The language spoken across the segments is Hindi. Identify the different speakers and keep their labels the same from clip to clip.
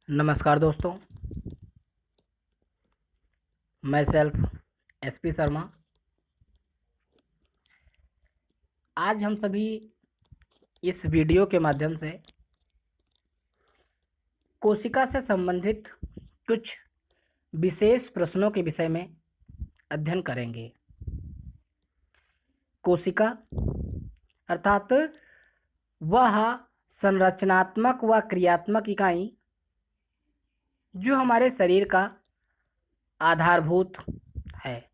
Speaker 1: नमस्कार दोस्तों, मैं सेल्फ एसपी शर्मा। आज हम सभी इस वीडियो के माध्यम से कोशिका से संबंधित कुछ विशेष प्रश्नों के विषय में अध्ययन करेंगे। कोशिका अर्थात वह संरचनात्मक व क्रियात्मक इकाई जो हमारे शरीर का आधारभूत है,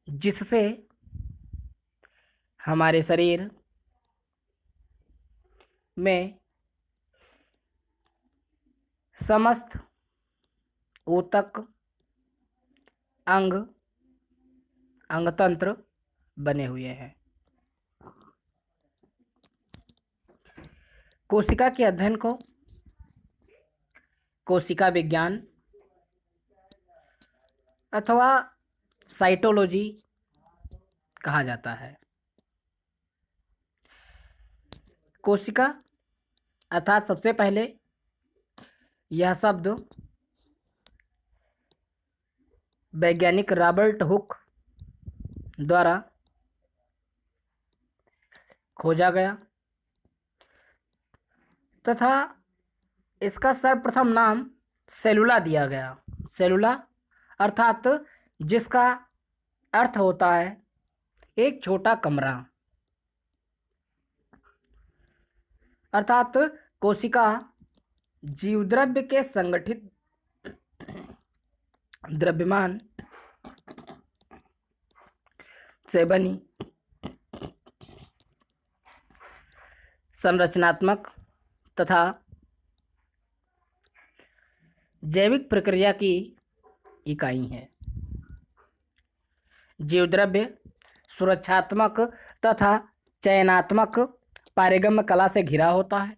Speaker 1: जिससे हमारे शरीर में समस्त ऊतक, अंग, अंगतंत्र बने हुए हैं। कोशिका के अध्ययन को कोशिका विज्ञान अथवा साइटोलॉजी कहा जाता है। कोशिका अर्थात सबसे पहले यह शब्द वैज्ञानिक रॉबर्ट हुक द्वारा खोजा गया तथा इसका सर्वप्रथम नाम सेलुला दिया गया। सेलुला अर्थात जिसका अर्थ होता है एक छोटा कमरा, अर्थात कोशिका जीवद्रव्य के संगठित द्रव्यमान से बनी संरचनात्मक तथा जैविक प्रक्रिया की इकाई है। जीवद्रव्य सुरक्षात्मक तथा चयनात्मक पारगम्य कला से घिरा होता है।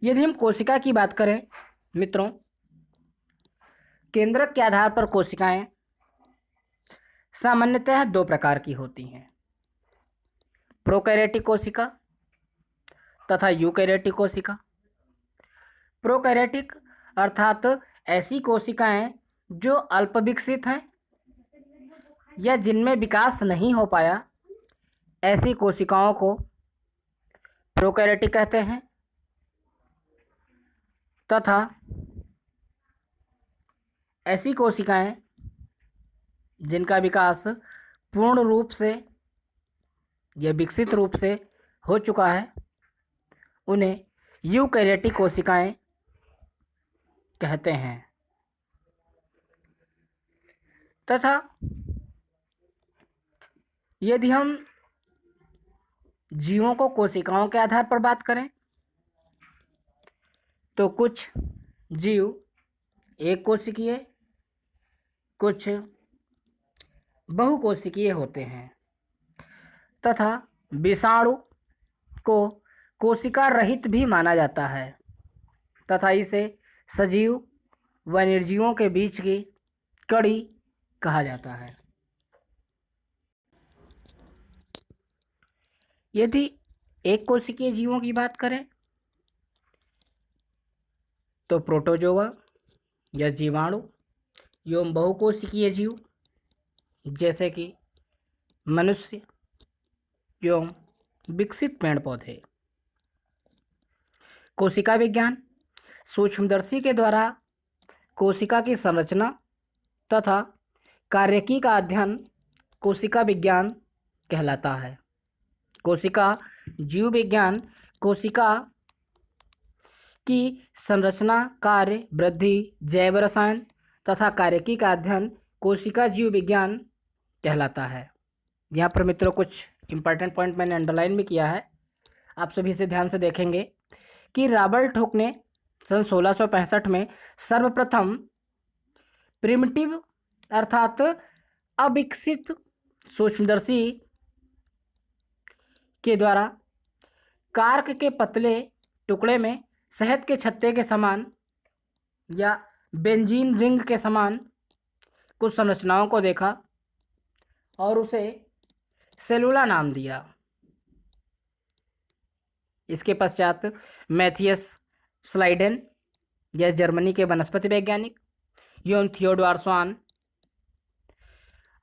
Speaker 1: यदि हम कोशिका की बात करें मित्रों, केंद्रक के आधार पर कोशिकाएं सामान्यतः दो प्रकार की होती हैं, प्रोकैरियोटिक कोशिका तथा यूकैरियोटिक कोशिका। प्रोकैरियोटिक अर्थात ऐसी कोशिकाएं जो अल्प विकसित हैं या जिनमें विकास नहीं हो पाया, ऐसी कोशिकाओं को प्रोकैरियोटिक कहते हैं। तथा ऐसी कोशिकाएं जिनका विकास पूर्ण रूप से या विकसित रूप से हो चुका है, उन्हें यूकैरियोटिक कोशिकाएं कहते हैं। तथा यदि हम जीवों को कोशिकाओं के आधार पर बात करें तो कुछ जीव एक कोशिकीय, कुछ बहुकोशिकीय होते हैं। तथा विषाणु को कोशिका रहित भी माना जाता है तथा इसे सजीव व निर्जीवों के बीच की कड़ी कहा जाता है। यदि एक कोशिकीय जीवों की बात करें तो प्रोटोजोआ या जीवाणु एवं बहुकोशिकीय जीव जैसे कि मनुष्य एवं विकसित पेड़ पौधे। कोशिका विज्ञान सूक्ष्मदर्शी के द्वारा कोशिका की संरचना तथा कार्यकी का अध्ययन कोशिका विज्ञान कहलाता है। कोशिका जीव विज्ञान कोशिका की संरचना, कार्य, वृद्धि, जैव रसायन तथा कार्यकी का अध्ययन कोशिका जीव विज्ञान कहलाता है। यहाँ पर मित्रों कुछ इंपॉर्टेंट पॉइंट मैंने अंडरलाइन भी किया है, आप सभी इसे ध्यान से देखेंगे कि रॉबर्ट हुक ने सन 1665 में सर्वप्रथम प्रिमिटिव अर्थात अविकसित सूक्ष्मदर्शी के द्वारा कार्क के पतले टुकड़े में शहद के छत्ते के समान या बेंजीन रिंग के समान कुछ संरचनाओं को देखा और उसे सेलुला नाम दिया। इसके पश्चात मैथियस स्लाइडेन, यह जर्मनी के वनस्पति वैज्ञानिक, एवं थियोडोर स्वान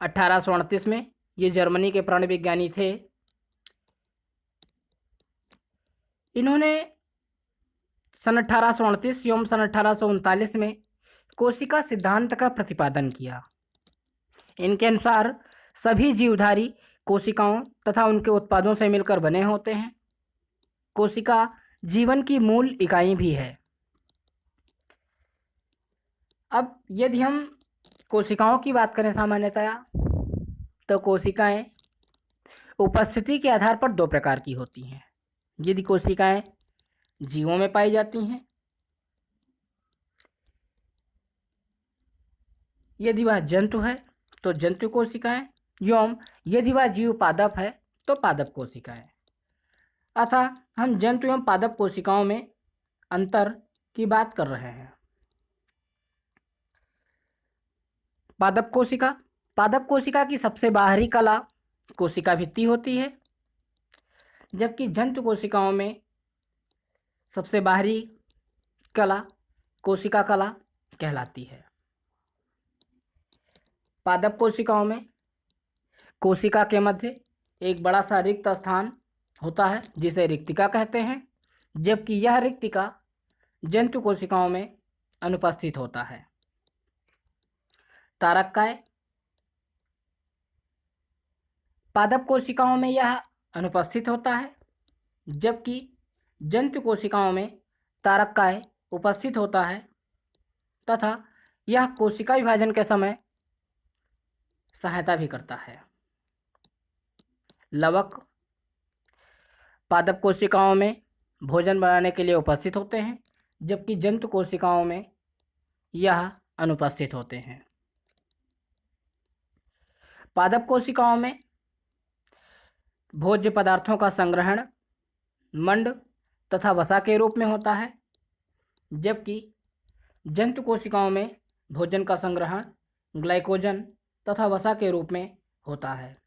Speaker 1: 1838 में, ये जर्मनी के प्राणी विज्ञानी थे। इन्होंने सन 1838 एवं सन 1839 में कोशिका सिद्धांत का प्रतिपादन किया। इनके अनुसार सभी जीवधारी कोशिकाओं तथा उनके उत्पादों से मिलकर बने होते हैं। कोशिका जीवन की मूल इकाई भी है। अब यदि हम कोशिकाओं की बात करें सामान्यतया, तो कोशिकाएं उपस्थिति के आधार पर दो प्रकार की होती हैं। यदि कोशिकाएं जीवों में पाई जाती हैं, यदि वह जंतु है तो जंतु कोशिकाएं, एवं यदि वह जीव पादप है तो पादप कोशिकाएं। अतः हम जंतु एवं पादप कोशिकाओं में अंतर की बात कर रहे हैं। पादप कोशिका की सबसे बाहरी कला कोशिका भित्ति होती है, जबकि जंतु कोशिकाओं में सबसे बाहरी कला कोशिका कला कहलाती है। पादप कोशिकाओं में कोशिका के मध्य एक बड़ा सा रिक्त स्थान होता है जिसे रिक्तिका कहते हैं, जबकि यह रिक्तिका जंतु कोशिकाओं में अनुपस्थित होता है। तारककाय, पादप कोशिकाओं में यह अनुपस्थित होता है, जबकि जंतु कोशिकाओं में तारककाय उपस्थित होता है तथा यह कोशिका विभाजन के समय सहायता भी करता है। लवक, पादप कोशिकाओं में भोजन बनाने के लिए उपस्थित होते हैं, जबकि जंतु कोशिकाओं में यह अनुपस्थित होते हैं। पादप कोशिकाओं में भोज्य पदार्थों का संग्रहण मंड तथा वसा के रूप में होता है, जबकि जंतु कोशिकाओं में भोजन का संग्रहण ग्लाइकोजन तथा वसा के रूप में होता है।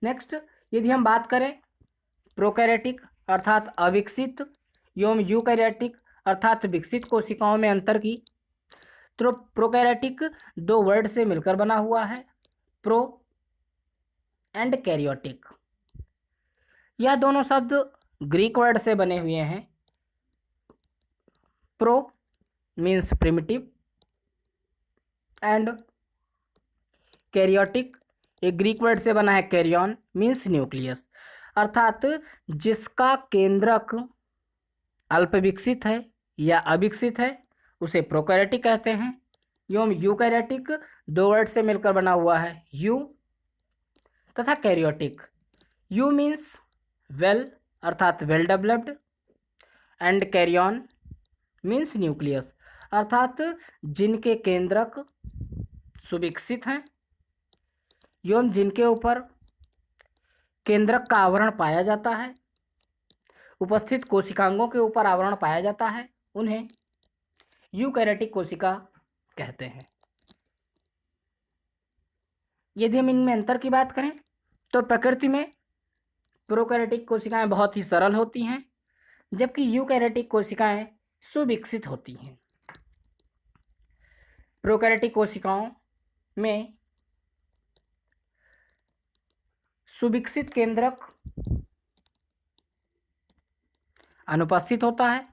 Speaker 1: नेक्स्ट, यदि हम बात करें प्रोकैरियोटिक अर्थात अविकसित एवं यूकैरियोटिक अर्थात विकसित कोशिकाओं में अंतर की, तो प्रोकैरियोटिक दो वर्ड से मिलकर बना हुआ है, प्रो एंड कैरियोटिक। यह दोनों शब्द ग्रीक वर्ड से बने हुए हैं। Pro means primitive and karyotic एक ग्रीक वर्ड से बना है, कैरियन मीन्स न्यूक्लियस, अर्थात जिसका केंद्रक अल्प विकसित है या अविकसित है उसे प्रोकैरियोटिक कहते हैं। एवं यूकैरियोटिक दो वर्ड से मिलकर बना हुआ है, यू तथा कैरियोटिक। यू मीन्स वेल अर्थात well developed and karyon means nucleus, अर्थात जिनके केंद्रक सुविकसित हैं एवं जिनके ऊपर केंद्रक का आवरण पाया जाता है, उपस्थित कोशिकांगों के ऊपर आवरण पाया जाता है, उन्हें यूकैरियोटिक कोशिका कहते हैं। यदि हम इनमें अंतर की बात करें तो प्रकृति में प्रोकैरियोटिक कोशिकाएं बहुत ही सरल होती हैं, जबकि यूकैरियोटिक कोशिकाएं सुविकसित होती हैं। प्रोकैरियोटिक कोशिकाओं में सुविकसित केंद्रक अनुपस्थित होता है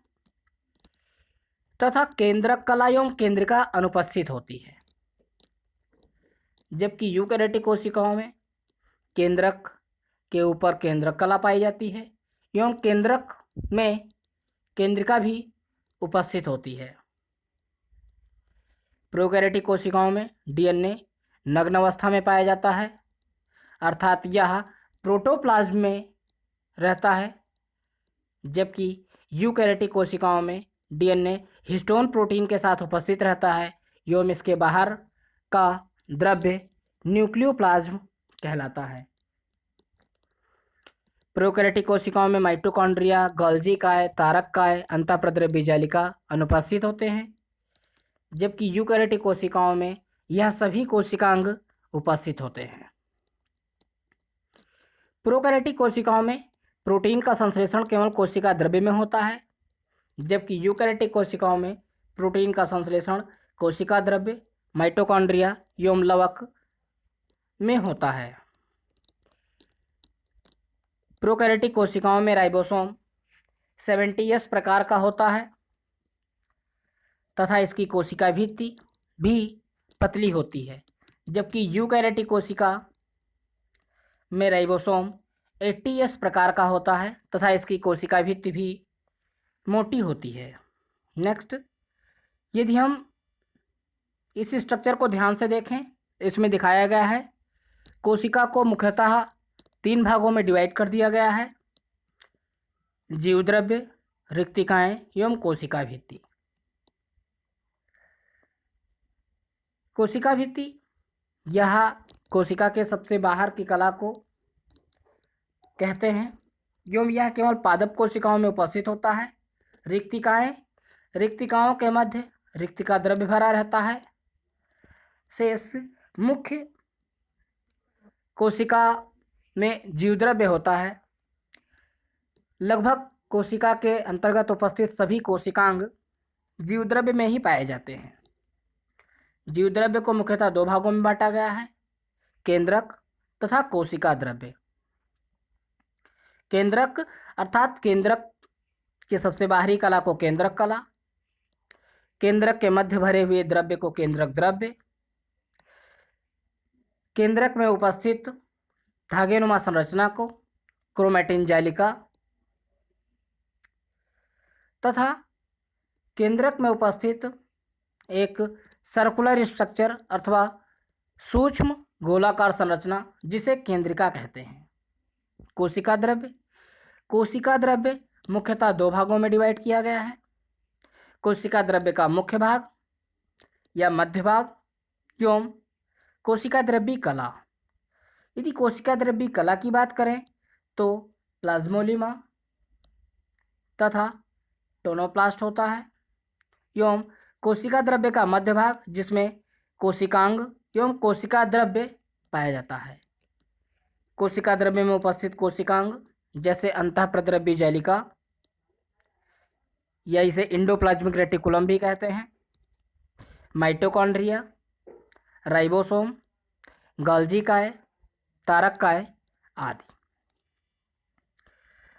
Speaker 1: तथा केंद्रक कला एवं केंद्रिका अनुपस्थित होती है, जबकि यूकैरियोटिक कोशिकाओं में केंद्रक के ऊपर केंद्रक कला पाई जाती है एवं केंद्रक में केंद्रिका भी उपस्थित होती है। प्रोकैरियोटिक कोशिकाओं में डीएनए नग्न अवस्था में पाया जाता है, अर्थात यह प्रोटोप्लाज्म में रहता है, जबकि यूकैरियोटिक कोशिकाओं में डीएनए हिस्टोन प्रोटीन के साथ उपस्थित रहता है एवं इसके बाहर का द्रव्य न्यूक्लियोप्लाज्म कहलाता है। प्रोकैरियोटिक कोशिकाओं में माइटोकॉन्ड्रिया, गोल्जी काय, तारककाय, अंतःप्रद्रव्य बीजालिका अनुपस्थित होते हैं, जबकि यूकैरियोटिक कोशिकाओं में यह सभी कोशिकांग उपस्थित होते हैं। प्रोकैरियोटिक कोशिकाओं में प्रोटीन का संश्लेषण केवल कोशिका द्रव्य में होता है, जबकि यूकैरियोटिक कोशिकाओं में प्रोटीन का संश्लेषण कोशिका द्रव्य, माइटोकॉन्ड्रिया एवं लवक में होता है। प्रोकैरियोटिक कोशिकाओं में राइबोसोम 70S प्रकार का होता है तथा इसकी कोशिका भित्ति भी पतली होती है, जबकि यूकैरियोटिक कोशिका में राइबोसोम 80S प्रकार का होता है तथा इसकी कोशिका भित्ति भी मोटी होती है। नेक्स्ट, यदि हम इस स्ट्रक्चर को ध्यान से देखें, इसमें दिखाया गया है कोशिका को मुख्यतः 3 भागों में डिवाइड कर दिया गया है, जीवद्रव्य, रिक्तिकाएं एवं कोशिका भित्ति। कोशिका भित्ति यह कोशिका के सबसे बाहर की कला को कहते हैं एवं यह केवल पादप कोशिकाओं में उपस्थित होता है। रिक्तिकाएं, रिक्तिकाओं के मध्य रिक्तिका द्रव्य भरा रहता है। शेष मुख्य कोशिका में जीवद्रव्य होता है। लगभग कोशिका के अंतर्गत उपस्थित सभी कोशिकांग जीवद्रव्य में ही पाए जाते हैं। जीवद्रव्य को मुख्यतः 2 भागों में बांटा गया है, केंद्रक तथा कोशिका द्रव्य। केंद्रक अर्थात केंद्रक की सबसे बाहरी कला को केंद्रक कला, केंद्रक के मध्य भरे हुए द्रव्य को केंद्रक द्रव्य, केंद्रक में उपस्थित धागेनुमा संरचना को क्रोमैटिन जालिका तथा केंद्रक में उपस्थित एक सर्कुलर स्ट्रक्चर अथवा सूक्ष्म गोलाकार संरचना जिसे केंद्रिका कहते हैं। कोशिका द्रव्य, कोशिका द्रव्य मुख्यतः 2 भागों में डिवाइड किया गया है, कोशिका द्रव्य का मुख्य भाग या मध्य भाग एवं कोशिका द्रव्य कला। यदि कोशिका द्रव्य कला की बात करें तो प्लाज्मोलिमा तथा टोनोप्लास्ट होता है एवं कोशिका द्रव्य का मध्य भाग जिसमें कोशिकांग एवं कोशिका द्रव्य पाया जाता है। कोशिका द्रव्य में उपस्थित कोशिकांग जैसे अंतःप्रद्रव्य जालिका या इसे इंडोप्लाज्मिक रेटिकुलम भी कहते हैं, माइटोकॉन्ड्रिया, राइबोसोम, गोल्जी काय, तारक काय आदि।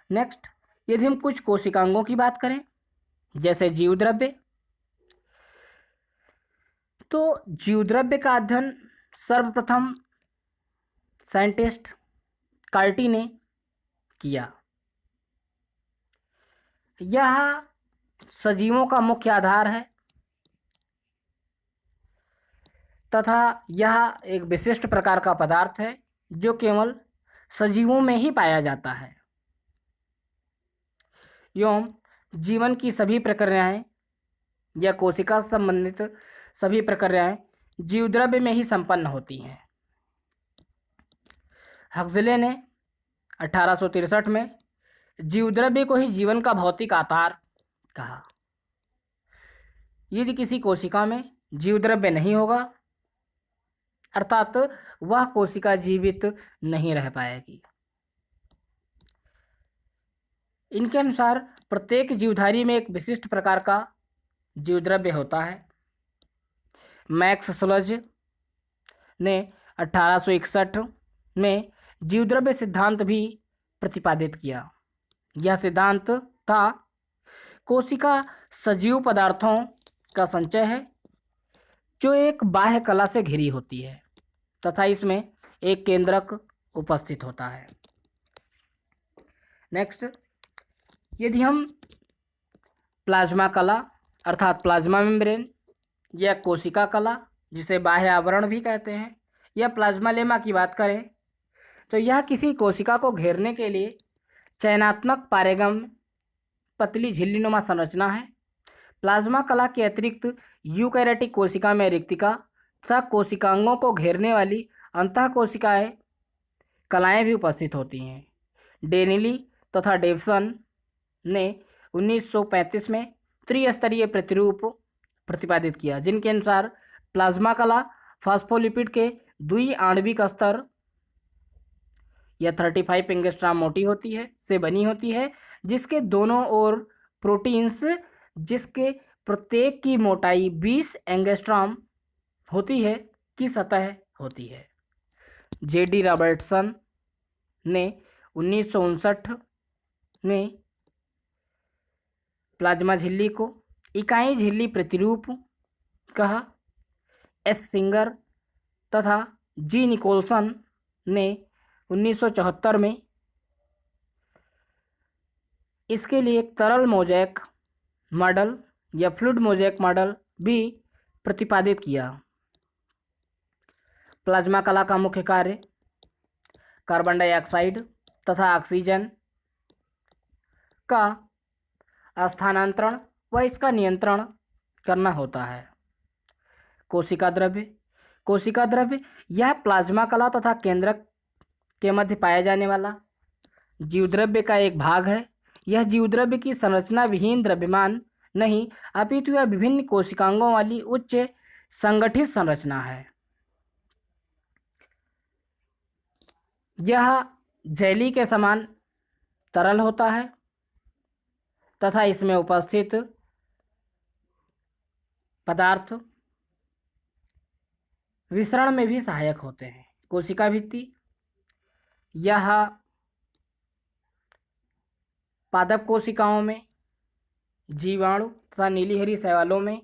Speaker 1: नेक्स्ट, यदि हम कुछ कोशिकांगों की बात करें जैसे जीवद्रव्य, तो जीवद्रव्य का अध्ययन सर्वप्रथम साइंटिस्ट कार्टी ने किया। यह सजीवों का मुख्य आधार है तथा यह एक विशिष्ट प्रकार का पदार्थ है जो केवल सजीवों में ही पाया जाता है एवं जीवन की सभी प्रक्रियाएं या कोशिका संबंधित सभी प्रक्रियाएं जीवद्रव्य में ही संपन्न होती हैं। हक्सले ने 1863 में जीवद्रव्य को ही जीवन का भौतिक आधार कहा। यदि किसी कोशिका में जीवद्रव्य नहीं होगा अर्थात वह कोशिका जीवित नहीं रह पाएगी। इनके अनुसार प्रत्येक जीवधारी में एक विशिष्ट प्रकार का जीवद्रव्य होता है। मैक्स स्लज ने 1861 में जीवद्रव्य सिद्धांत भी प्रतिपादित किया। यह सिद्धांत था कोशिका सजीव पदार्थों का संचय है जो एक बाह्य कला से घिरी होती है तथा इसमें एक केंद्रक उपस्थित होता है। नेक्स्ट, यदि हम प्लाज्मा कला अर्थात प्लाज्मा मेम्ब्रेन या कोशिका कला जिसे बाह्य आवरण भी कहते हैं या प्लाज्मा लेमा की बात करें तो यह किसी कोशिका को घेरने के लिए चयनात्मक पारेगम पतली झिल्लीनुमा संरचना है। प्लाज्मा कला के अतिरिक्त यूकैरियोटिक कोशिका में रिक्तिका तथा कोशिकांगों को घेरने वाली अंतः कोशिकाएं कलाएं भी उपस्थित होती हैं। डेनिली तथा डेवसन ने 1935 में त्रिस्तरीय प्रतिरूप प्रतिपादित किया जिनके अनुसार प्लाज्मा कला फास्फोलिपिड के द्वि आणविक स्तर यह 35 एंगस्ट्राम मोटी होती है से बनी होती है, जिसके दोनों ओर प्रोटीन्स जिसके प्रत्येक की मोटाई 20 एंगस्ट्राम होती है की सतह होती है। जेडी रॉबर्टसन ने 1959 में प्लाज्मा झिल्ली को इकाई झिल्ली प्रतिरूप कहा। एस सिंगर तथा जी निकोलसन ने 1974 में इसके लिए एक तरल मोज़ेक मॉडल या फ्लूइड मोज़ेक मॉडल भी प्रतिपादित किया। प्लाज्मा कला का मुख्य कार्य कार्बन डाइऑक्साइड तथा ऑक्सीजन का स्थानांतरण व इसका नियंत्रण करना होता है। कोशिका द्रव्य यह प्लाज्मा कला तथा केंद्रक के मध्य पाया जाने वाला जीवद्रव्य का एक भाग है। यह जीवद्रव्य की संरचना विहीन द्रव्यमान नहीं अपितु यह विभिन्न कोशिकांगों वाली उच्च संगठित संरचना है। यह जेली के समान तरल होता है तथा इसमें उपस्थित पदार्थ विसरण में भी सहायक होते हैं। कोशिका भित्ति यह पादप कोशिकाओं में, जीवाणु तथा नीली हरी शैवालों में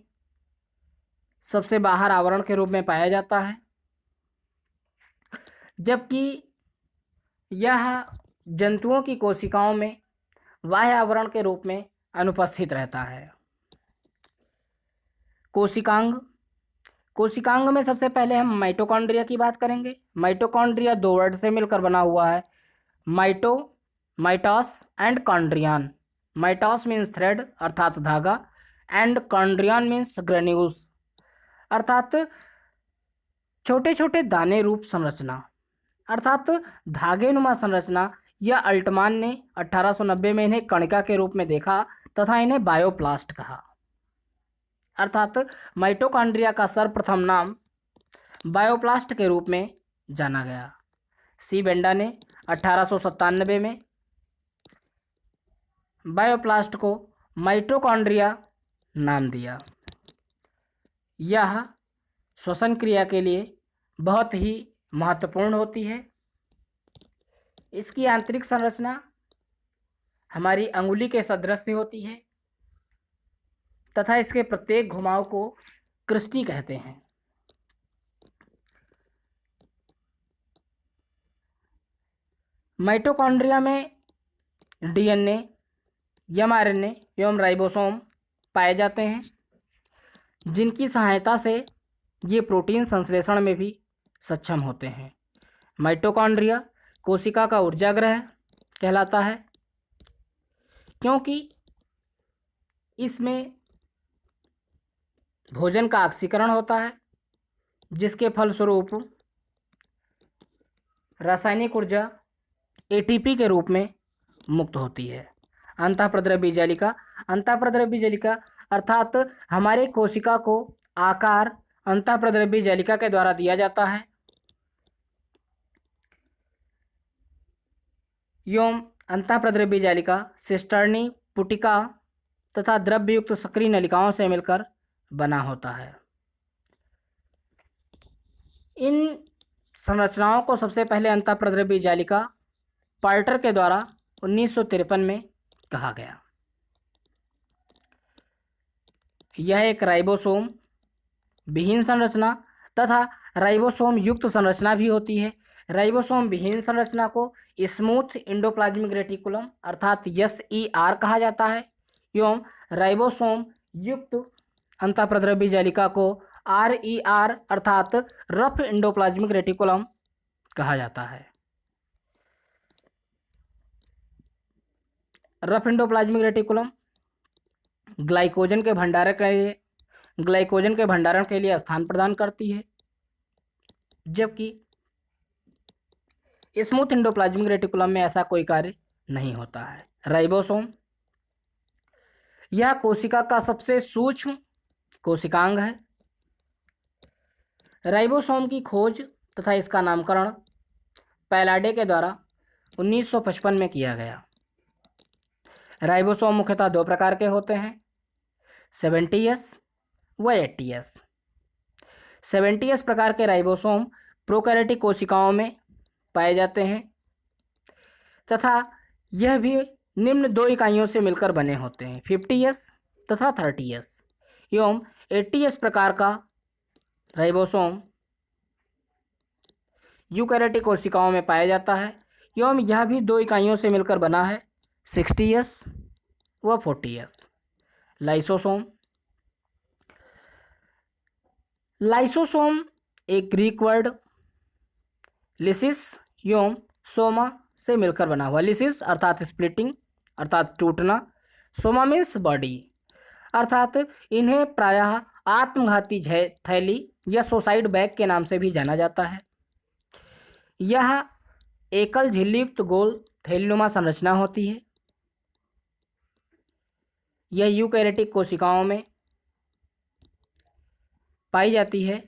Speaker 1: सबसे बाहर आवरण के रूप में पाया जाता है, जबकि यह जंतुओं की कोशिकाओं में बाह्य आवरण के रूप में अनुपस्थित रहता है। कोशिकांग में सबसे पहले हम माइटोकॉन्ड्रिया की बात करेंगे। माइटोकॉन्ड्रिया दो वर्ड से मिलकर बना हुआ है, mitos and chondrion. Mitos means thread अर्थात धागा, एंड कॉन्ड्रियन मीन्स ग्रेन्यूल्स अर्थात छोटे छोटे दाने रूप संरचना अर्थात धागेनुमा संरचना। यह अल्टमान ने 1890 में इन्हें कणिका के रूप में देखा तथा इन्हें बायोप्लास्ट कहा। अर्थात माइटोकॉन्ड्रिया का सर्वप्रथम नाम बायोप्लास्ट के रूप में जाना गया। सी बेंडा ने 1897 में बायोप्लास्ट को माइटोकॉन्ड्रिया नाम दिया। यह श्वसन क्रिया के लिए बहुत ही महत्वपूर्ण होती है। इसकी आंतरिक संरचना हमारी अंगुली के सदृश होती है तथा इसके प्रत्येक घुमाव को क्रिस्टी कहते हैं। माइटोकॉन्ड्रिया में डीएनए, एमआरएनए एवं राइबोसोम पाए जाते हैं, जिनकी सहायता से ये प्रोटीन संश्लेषण में भी सक्षम होते हैं। माइटोकॉन्ड्रिया कोशिका का ऊर्जागृह कहलाता है, क्योंकि इसमें भोजन का ऑक्सीकरण होता है, जिसके फलस्वरूप रासायनिक ऊर्जा एटीपी के रूप में मुक्त होती है। अंतःप्रद्रव्य जालिका अर्थात हमारे कोशिका को आकार अंतःप्रद्रव्य जालिका के द्वारा दिया जाता है एवं अंतःप्रद्रव्य जालिका सिस्टर्नी, पुटिका तथा द्रव्ययुक्त सक्रिय नलिकाओं से मिलकर बना होता है। इन संरचनाओं को सबसे पहले अंतःप्रद्रव्य जालिका पार्टर के द्वारा 1953 में कहा गया। यह एक राइबोसोम विहीन संरचना तथा राइबोसोम युक्त संरचना भी होती है। राइबोसोम विहीन संरचना को स्मूथ एंडोप्लाज्मिक रेटिकुलम अर्थात SER कहा जाता है एवं राइबोसोम युक्त अंतःप्रद्रव्य जालिका को RER अर्थात रफ एंडोप्लाज्मिक रेटिकुलम कहा जाता है। रफ एंडोप्लाज्मिक रेटिकुलम ग्लाइकोजन के भंडारण के लिए स्थान प्रदान करती है, जबकि स्मूथ एंडोप्लाज्मिक रेटिकुलम में ऐसा कोई कार्य नहीं होता है। राइबोसोम यह कोशिका का सबसे सूक्ष्म कोशिकांग है। राइबोसोम की खोज तथा इसका नामकरण पैलाडे के द्वारा 1955 में किया गया। राइबोसोम मुख्यतः दो प्रकार के होते हैं, 70S व 80S। 70S प्रकार के राइबोसोम प्रोकैरियोटिक कोशिकाओं में पाए जाते हैं तथा यह भी निम्न दो इकाइयों से मिलकर बने होते हैं, 50S तथा 30S। एवं 80S प्रकार का राइबोसोम यूकैरियोटिक कोशिकाओं में पाया जाता है एवं यह भी दो इकाइयों से मिलकर बना है, 60S व 40S। लाइसोसोम। लाइसोसोम एक ग्रीक वर्ड लिसिस एवं सोमा से मिलकर बना हुआ। लिसिस अर्थात स्प्लिटिंग अर्थात टूटना, सोमा मीन्स बॉडी, अर्थात इन्हें प्रायः आत्मघाती थैली या सुसाइड बैग के नाम से भी जाना जाता है। यह एकल झिल्लीयुक्त गोल थैलीनुमा संरचना होती है। यह यूकैरियोटिक कोशिकाओं में पाई जाती है।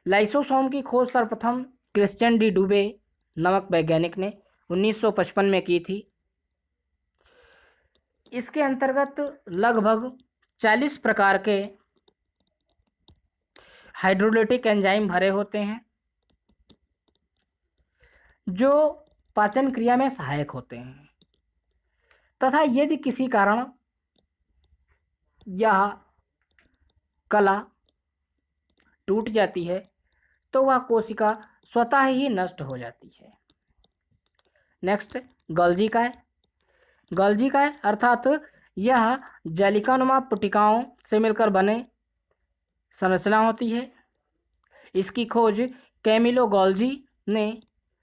Speaker 1: लाइसोसोम की खोज सर्वप्रथम क्रिश्चियन डी डुबे नामक वैज्ञानिक ने 1955 में की थी। इसके अंतर्गत लगभग 40 प्रकार के हाइड्रोलिटिक एंजाइम भरे होते हैं जो पाचन क्रिया में सहायक होते हैं तथा यदि किसी कारण यह कला टूट जाती है तो वह कोशिका स्वतः ही नष्ट हो जाती है। नेक्स्ट, गोल्जी काय। गोल्जी काय अर्थात यह जालिकानुमा पुटिकाओं से मिलकर बने संरचना होती है। इसकी खोज कैमिलो गोल्जी ने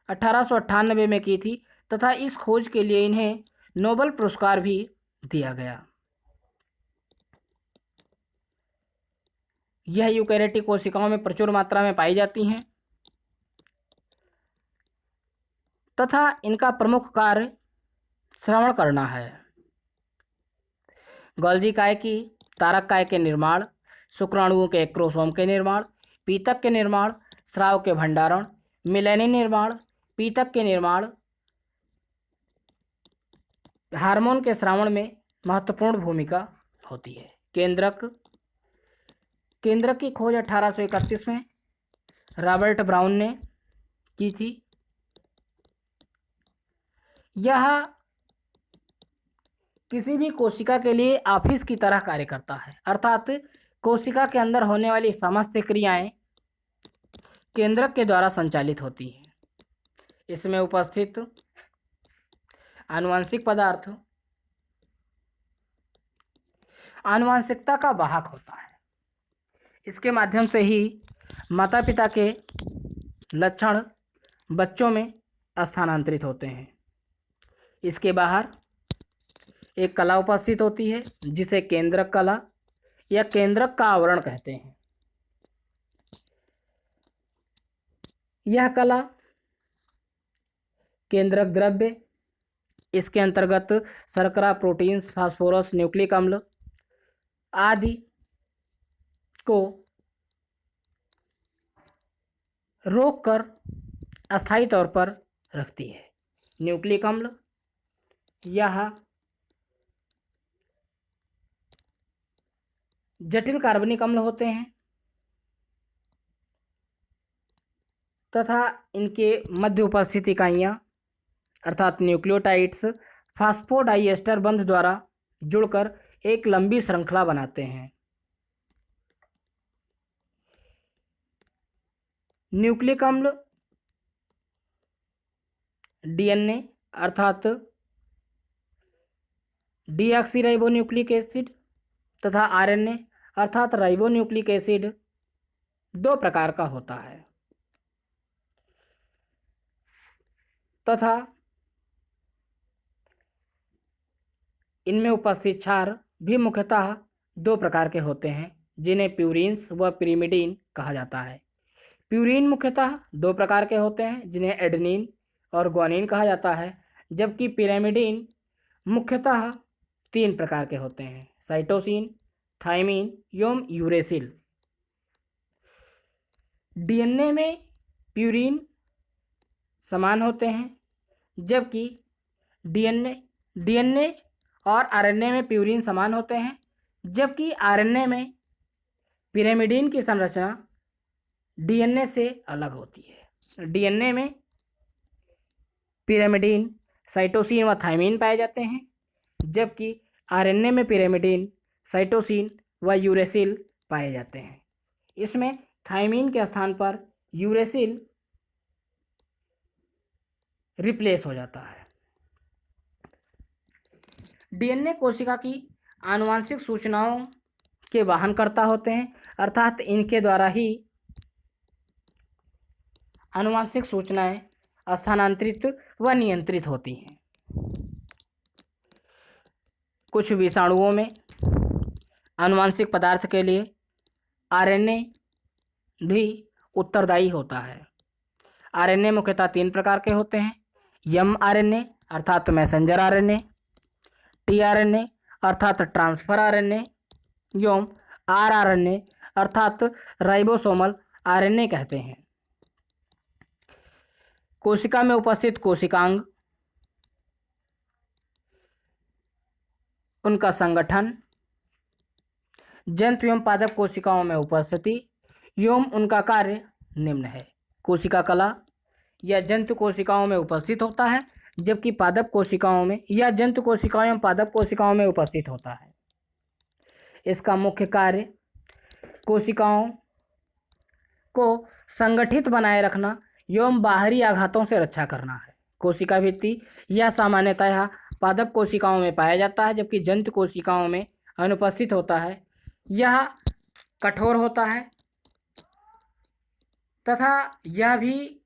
Speaker 1: 1898 में की थी तथा इस खोज के लिए इन्हें नोबेल पुरस्कार भी दिया गया। यह यूकैरियोटिक कोशिकाओं में प्रचुर मात्रा में पाई जाती हैं तथा इनका प्रमुख कार्य श्रवण करना है। गोल्जी काय की तारक काय के निर्माण, शुक्राणुओं के एक्रोसोम के निर्माण, पीतक के निर्माण, स्राव के भंडारण, मिलेनिन निर्माण, पीतक के निर्माण, हार्मोन के श्रावण में महत्वपूर्ण भूमिका होती है। केंद्रक की खोज 1831 में रॉबर्ट ब्राउन ने की थी। यह किसी भी कोशिका के लिए ऑफिस की तरह कार्य करता है, अर्थात कोशिका के अंदर होने वाली समस्त क्रियाएं केंद्रक के द्वारा संचालित होती हैं। इसमें उपस्थित आनुवंशिक पदार्थ आनुवंशिकता का वाहक होता है। इसके माध्यम से ही माता पिता के लक्षण बच्चों में स्थानांतरित होते हैं। इसके बाहर एक कला उपस्थित होती है जिसे केंद्रक कला या केंद्रक का आवरण कहते हैं। यह कला केंद्रक द्रव्य, इसके अंतर्गत शर्करा, प्रोटीन्स, फास्फोरस, न्यूक्लिक अम्ल आदि को रोककर अस्थायी तौर पर रखती है। न्यूक्लिक अम्ल यह जटिल कार्बनिक अम्ल होते हैं तथा इनके मध्य उपस्थित इकाइयाँ अर्थात न्यूक्लियोटाइड्स फास्फोडाइएस्टर बंध द्वारा जुड़कर एक लंबी श्रृंखला बनाते हैं। न्यूक्लिक अम्ल डीएनए अर्थात डीऑक्सीराइबोन्यूक्लिक एसिड तथा आरएनए अर्थात राइबोन्यूक्लिक एसिड दो प्रकार का होता है तथा इनमें उपस्थित क्षार भी मुख्यतः दो प्रकार के होते हैं जिन्हें प्यूरिन्स व पिरिमिडीन कहा जाता है। प्यूरिन मुख्यतः दो प्रकार के होते हैं जिन्हें एडेनिन और ग्वानिन कहा जाता है, जबकि पिरिमिडीन मुख्यतः तीन प्रकार के होते हैं, साइटोसिन, थाइमिन एवं यूरेसिल। डीएनए में प्यूरिन समान होते हैं जबकि डीएनए और आरएनए में प्यूरिन समान होते हैं, जबकि आरएनए में पिरिमिडीन की संरचना डीएनए से अलग होती है। डीएनए में पिरिमिडीन, साइटोसिन व थायमिन पाए जाते हैं, जबकि आरएनए में पिरिमिडीन, साइटोसिन व यूरेसिल पाए जाते हैं। इसमें थायमिन के स्थान पर यूरेसिल रिप्लेस हो जाता है। डीएनए कोशिका की आनुवंशिक सूचनाओं के वाहनकर्ता होते हैं, अर्थात इनके द्वारा ही आनुवंशिक सूचनाएं स्थानांतरित व नियंत्रित होती हैं। कुछ विषाणुओं में आनुवंशिक पदार्थ के लिए आरएनए भी उत्तरदायी होता है। आरएनए मुख्यतः 3 प्रकार के होते हैं: एमआरएनए अर्थात मैसेंजर आरएनए, टीआरएनए अर्थात ट्रांसफर आरएनए, एवं आरआरएनए अर्थात राइबोसोमल आरएनए कहते हैं। कोशिका में उपस्थित कोशिकांग, उनका संगठन, जंतु एवं पादप कोशिकाओं में उपस्थिति एवं उनका कार्य निम्न है। कोशिका कला या जंतु कोशिकाओं में उपस्थित होता है, जबकि पादप कोशिकाओं में या जंतु कोशिकाओं एवं पादप कोशिकाओं में उपस्थित होता है। इसका मुख्य कार्य कोशिकाओं को संगठित बनाए रखना एवं बाहरी आघातों से रक्षा करना है। कोशिका भित्ति यह सामान्यतः पादप कोशिकाओं में पाया जाता है, जबकि जंतु कोशिकाओं में अनुपस्थित होता है। यह कठोर होता है तथा यह भी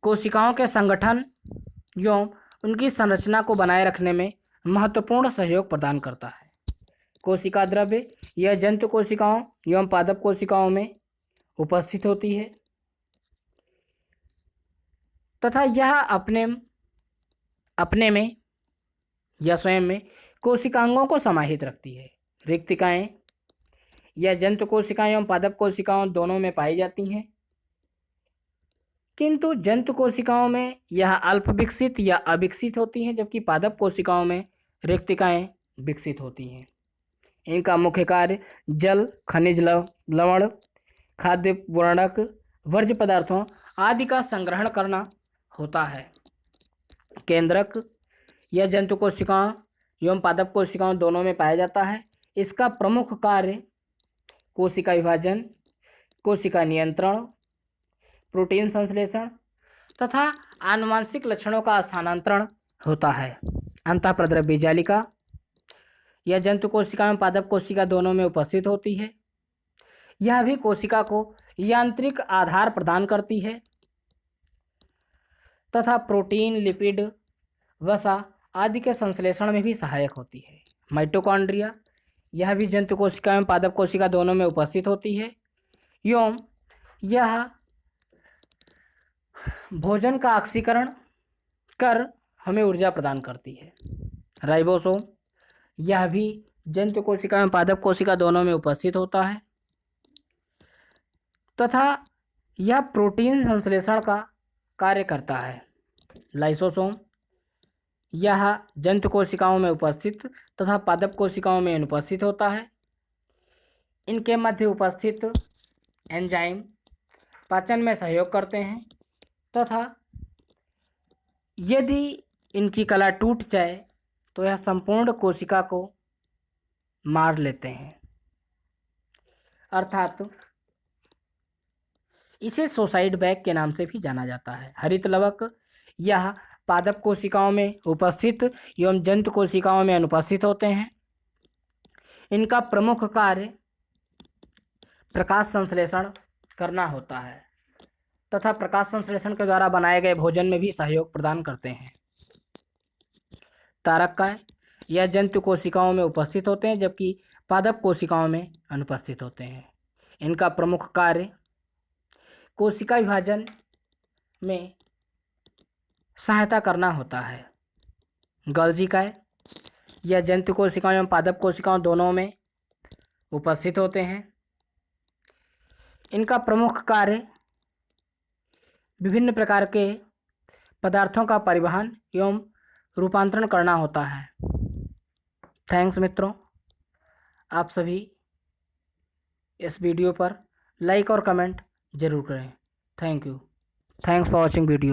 Speaker 1: कोशिकाओं के संगठन एवं उनकी संरचना को बनाए रखने में महत्वपूर्ण सहयोग प्रदान करता है। कोशिका द्रव्य यह जंतु कोशिकाओं एवं पादप कोशिकाओं में उपस्थित होती है तथा यह अपने में या स्वयं में कोशिकांगों को समाहित रखती है। रिक्तिकाएं यह जंतु कोशिकाएं एवं पादप कोशिकाओं दोनों में पाई जाती हैं, किंतु जंतु कोशिकाओं में यह अल्प विकसित या अविकसित होती हैं, जबकि पादप कोशिकाओं में रिक्तिकाएं विकसित होती हैं। इनका मुख्य कार्य जल, खनिज लवण, खाद्य वर्णक, वर्ज्य पदार्थों आदि का संग्रहण करना होता है। केंद्रक यह जंतु कोशिकाओं एवं पादप कोशिकाओं दोनों में पाया जाता है। इसका प्रमुख कार्य कोशिका विभाजन, कोशिका नियंत्रण, प्रोटीन संश्लेषण तथा आनुवंशिक लक्षणों का स्थानांतरण होता है। अंतःप्रद्रव्य जालिका यह जंतु कोशिका एवं पादप कोशिका दोनों में उपस्थित होती है। यह भी कोशिका को यांत्रिक आधार प्रदान करती है तथा प्रोटीन, लिपिड, वसा आदि के संश्लेषण में भी सहायक होती है। माइटोकॉन्ड्रिया यह भी जंतु कोशिका एवं पादप कोशिका दोनों में उपस्थित होती है एवं यह भोजन का ऑक्सीकरण कर हमें ऊर्जा प्रदान करती है। राइबोसोम यह भी जंतु कोशिका एवं पादप कोशिका दोनों में उपस्थित होता है तथा यह प्रोटीन संश्लेषण का कार्य करता है। लाइसोसोम यह जंतु कोशिकाओं में उपस्थित तथा पादप कोशिकाओं में अनुपस्थित होता है। इनके मध्य उपस्थित एंजाइम पाचन में सहयोग करते हैं तथा यदि इनकी कला टूट जाए तो यह संपूर्ण कोशिका को मार लेते हैं, अर्थात इसे सुसाइड बैग के नाम से भी जाना जाता है। हरित लवक यह पादप कोशिकाओं में उपस्थित एवं जंतु कोशिकाओं में अनुपस्थित होते हैं। इनका प्रमुख कार्य प्रकाश संश्लेषण करना होता है तथा प्रकाश संश्लेषण के द्वारा बनाए गए भोजन में भी सहयोग प्रदान करते हैं। तारककाय यह जंतु कोशिकाओं में उपस्थित होते हैं, जबकि पादप कोशिकाओं में अनुपस्थित होते हैं। इनका प्रमुख कार्य कोशिका विभाजन में सहायता करना होता है। गॉल्जीकाय यह जंतु कोशिकाओं एवं पादप कोशिकाओं दोनों में उपस्थित होते हैं। इनका प्रमुख कार्य विभिन्न प्रकार के पदार्थों का परिवहन एवं रूपांतरण करना होता है। थैंक्स मित्रों, आप सभी इस वीडियो पर लाइक और कमेंट जरूर करें। Thank you. Thanks for watching video.